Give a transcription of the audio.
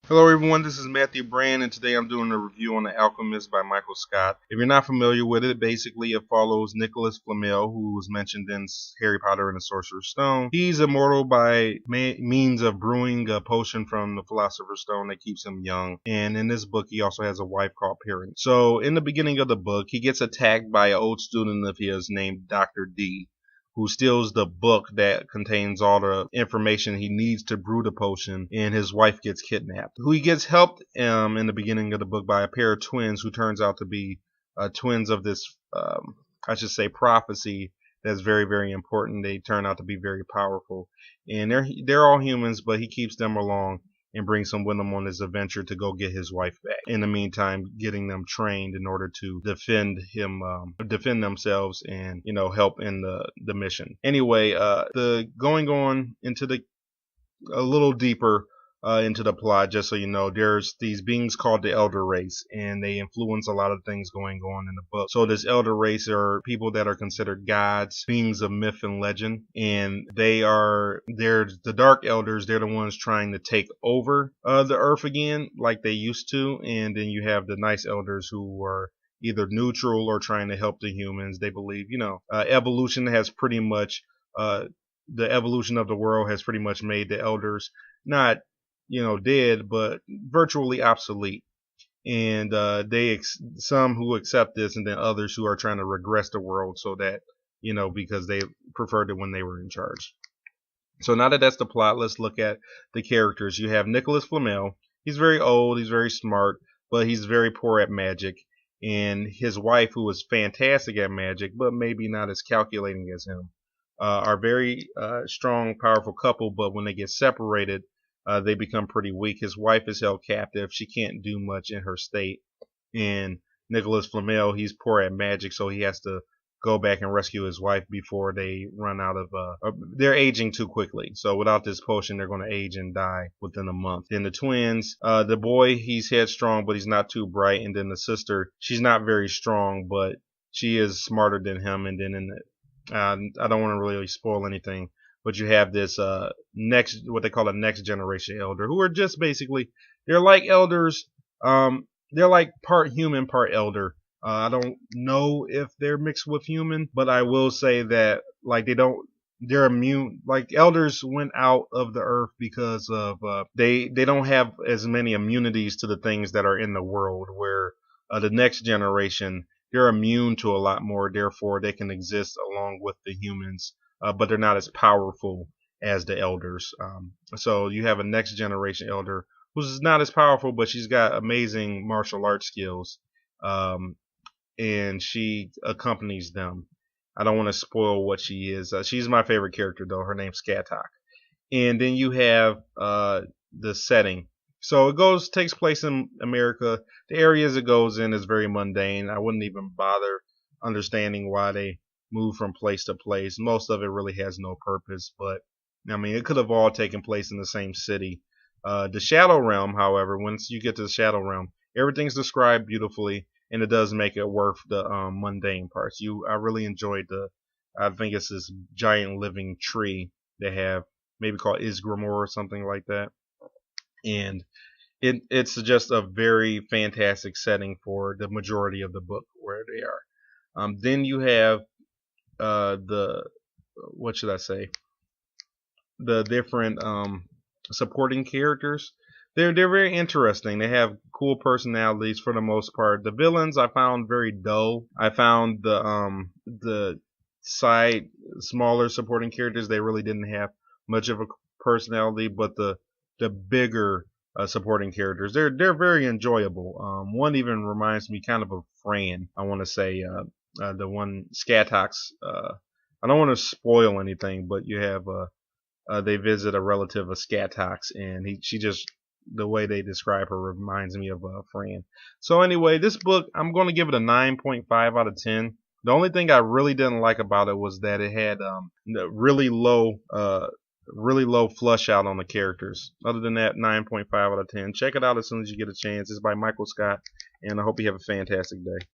Hello everyone, this is Matthew Brand, and today I'm doing a review on The Alchemist by Michael Scott. If you're not familiar with it, basically it follows Nicholas Flamel, who was mentioned in Harry Potter and the Sorcerer's Stone. He's immortal by means of brewing a potion from the Philosopher's Stone that keeps him young, and in this book he also has a wife called Perrin. So in the beginning of the book, he gets attacked by an old student of his named Dr. D, who steals the book that contains all the information he needs to brew the potion, and his wife gets kidnapped. Who he gets helped in the beginning of the book by a pair of twins who turns out to be twins of this, I should say, prophecy that's very, very important. They turn out to be very powerful, and they're all humans, but he keeps them along and brings them with him on this adventure to go get his wife back. In the meantime, getting them trained in order to defend themselves and help in the mission. Anyway, the going on into a little deeper into the plot, just so you know, there's these beings called the Elder Race, and they influence a lot of things going on in the book. So this Elder Race are people that are considered gods, beings of myth and legend, and they're the Dark Elders. They're the ones trying to take over the Earth again, like they used to, and then you have the Nice Elders who are either neutral or trying to help the humans. They believe, evolution has pretty much the evolution of the world has pretty much made the elders not dead, but virtually obsolete. And some who accept this, and then others who are trying to regress the world so that, because they preferred it when they were in charge. So now that that's the plot, let's look at the characters. You have Nicholas Flamel. He's very old, he's very smart, but he's very poor at magic. And his wife, who is fantastic at magic, but maybe not as calculating as him, are very strong, powerful couple, but when they get separated, they become pretty weak. His wife is held captive. She can't do much in her state. And Nicholas Flamel, he's poor at magic, so he has to go back and rescue his wife before they run out of they're aging too quickly. So without this potion, they're going to age and die within a month. Then the twins, the boy, he's headstrong, but he's not too bright. And then the sister, she's not very strong, but she is smarter than him. And then I don't want to really spoil anything, but you have this what they call a next generation elder, who are just basically, they're like elders. They're like part human, part elder. I don't know if they're mixed with human, but I will say that they're immune. Like elders went out of the earth because of they don't have as many immunities to the things that are in the world, where the next generation, they're immune to a lot more, therefore they can exist along with the humans, but they're not as powerful as the elders. So you have a next generation elder who's not as powerful, but she's got amazing martial arts skills, and she accompanies them. I don't want to spoil what she is. She's my favorite character, though. Her name's Skatok. And then you have the setting. So it takes place in America. The areas it goes in is very mundane. I wouldn't even bother understanding why they move from place to place. Most of it really has no purpose, but I mean, it could have all taken place in the same city. The Shadow Realm, however, once you get to the Shadow Realm, everything's described beautifully, and it does make it worth the mundane parts. I really enjoyed I think it's this giant living tree they have, maybe called Isgramor or something like that. And it's just a very fantastic setting for the majority of the book where they are. Then you have what should I say? The different supporting characters. They're very interesting. They have cool personalities for the most part. The villains I found very dull. I found the side smaller supporting characters, they really didn't have much of a personality, but the bigger supporting characters, they're very enjoyable. One even reminds me kind of Fran. I want to say the one Skatok's. I don't want to spoil anything, but you have they visit a relative of Skatok's, and the way they describe her reminds me of Fran. So anyway, this book, I'm going to give it a 9.5 out of 10. The only thing I really didn't like about it was that it had really low flush out on the characters. Other than that, 9.5 out of 10. Check it out as soon as you get a chance. It's by Michael Scott, and I hope you have a fantastic day.